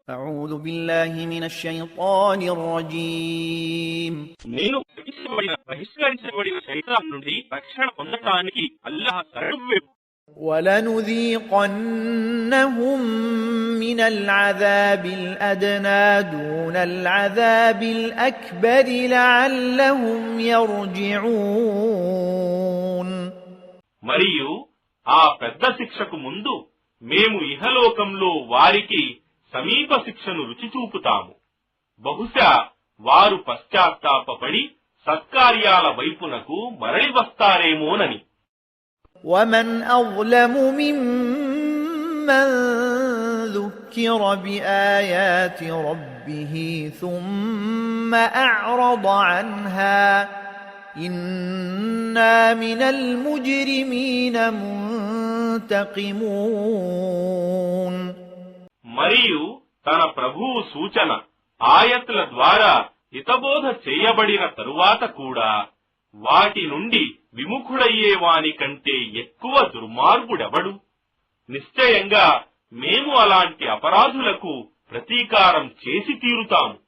أعوذ بالله من الشيطان الرجيم నేను బహిష్కరించబడిన శైతాన్ నుండి రక్షణ పొందటానికి అల్లాహ్ శరణు. ولنذيقنهم من العذاب الأدنى دون العذاب الأكبر لعلهم يرجعون. మరియు ఆ పెద్ద శిక్షకు ముందు మేము ఇహలోకంలో వారికి సమీప శిక్షను రుచి చూపుతాము. బహుశా వారు పశ్చాత్తాపపడి సత్కార్యాల వైపునకు మరలి వస్తారేమోనని. ومن أظلم ممن ذكر بآيات ربه ثم أعرض عنها إنا من المجرمين منتقمون. మరియు తన ప్రభువు సూచన ఆయత్ల ద్వారా హితబోధ చేయబడిన తరువాత కూడా వాటి నుండి విముఖుడయ్యేవాని కంటే ఎక్కువ దుర్మార్గుడెవడు? నిశ్చయంగా మేము అలాంటి అపరాధులకు ప్రతీకారం చేసి తీరుతాము.